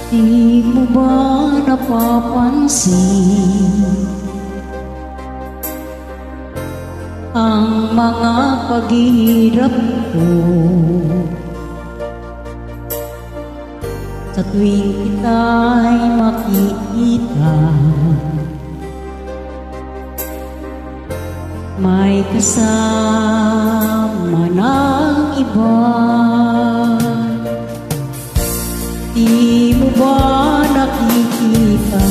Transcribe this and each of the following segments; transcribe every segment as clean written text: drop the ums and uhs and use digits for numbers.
Di mo ba napapansin ang mga paghihirap ko sa tuwing kita'y makikita? May kasama ng iba. Di mo ba nakikita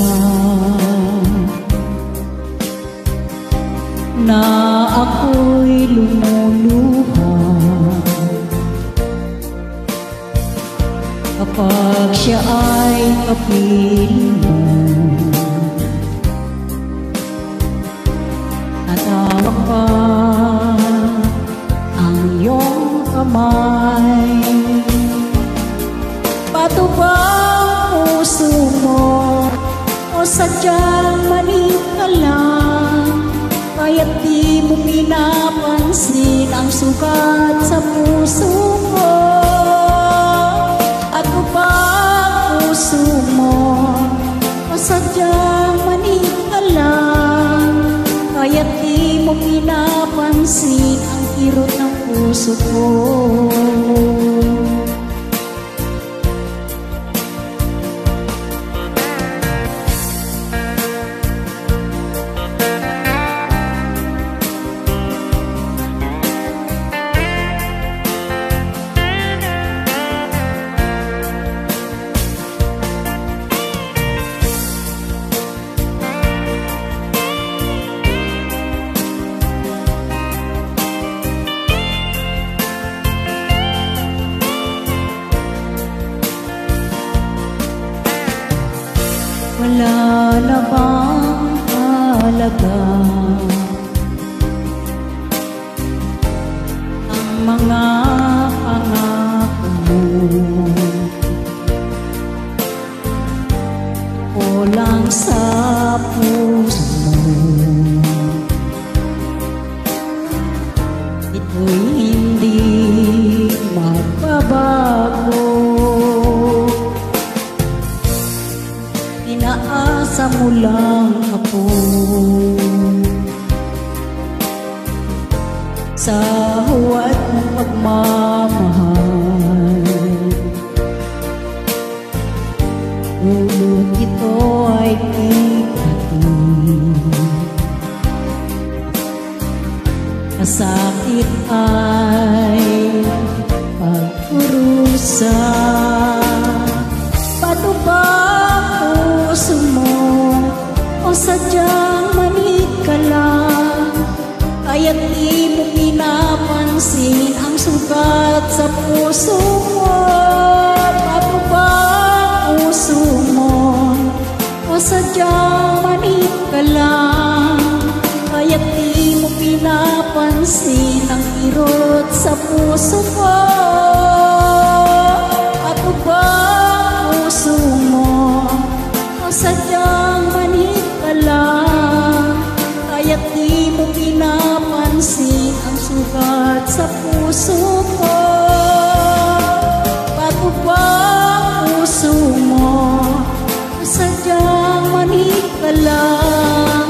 na ako'y lumuluha kapag siya ay kapiling mo? Natawag pa ang iyong kamay. Pato ba ang puso mo o sadyang mali ka lang? Kaya't di mo pinapansin ang sugat sa puso mo. Ano ba ang puso mo o sadyang mali ka lang? Kaya't di mo pinapansin ang kirot ng puso ko. Wala na bang halaga ang mga pangako mo? O lang sa puso mo, ito'y hindi magbabago. Inaasa mo lang ako sa huwad mong pagmamahal. Ngunit ito ay ikating kasakit ay pagkurusa. Paano ba puso mo o sadyang mali ka lang? Kaya't di mo pinapansin ang sugat sa puso mo. Paano ba puso mo o sadyang mali ka lang? Kaya't di mo pinapansin ang kirot sa puso ko. Paano ba puso mo o sadyang mali ka lang? Kaya't di mo pinapansin ang sugat sa puso ko. Paano ba puso mo o sadyang mali ka lang?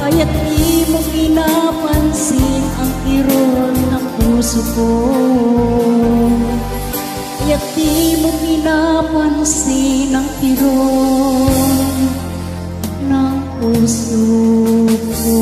Kaya't di mo pinapansin ang kirot ng puso ko. Kaya't di mo pinapansin ang kirot ng puso ko.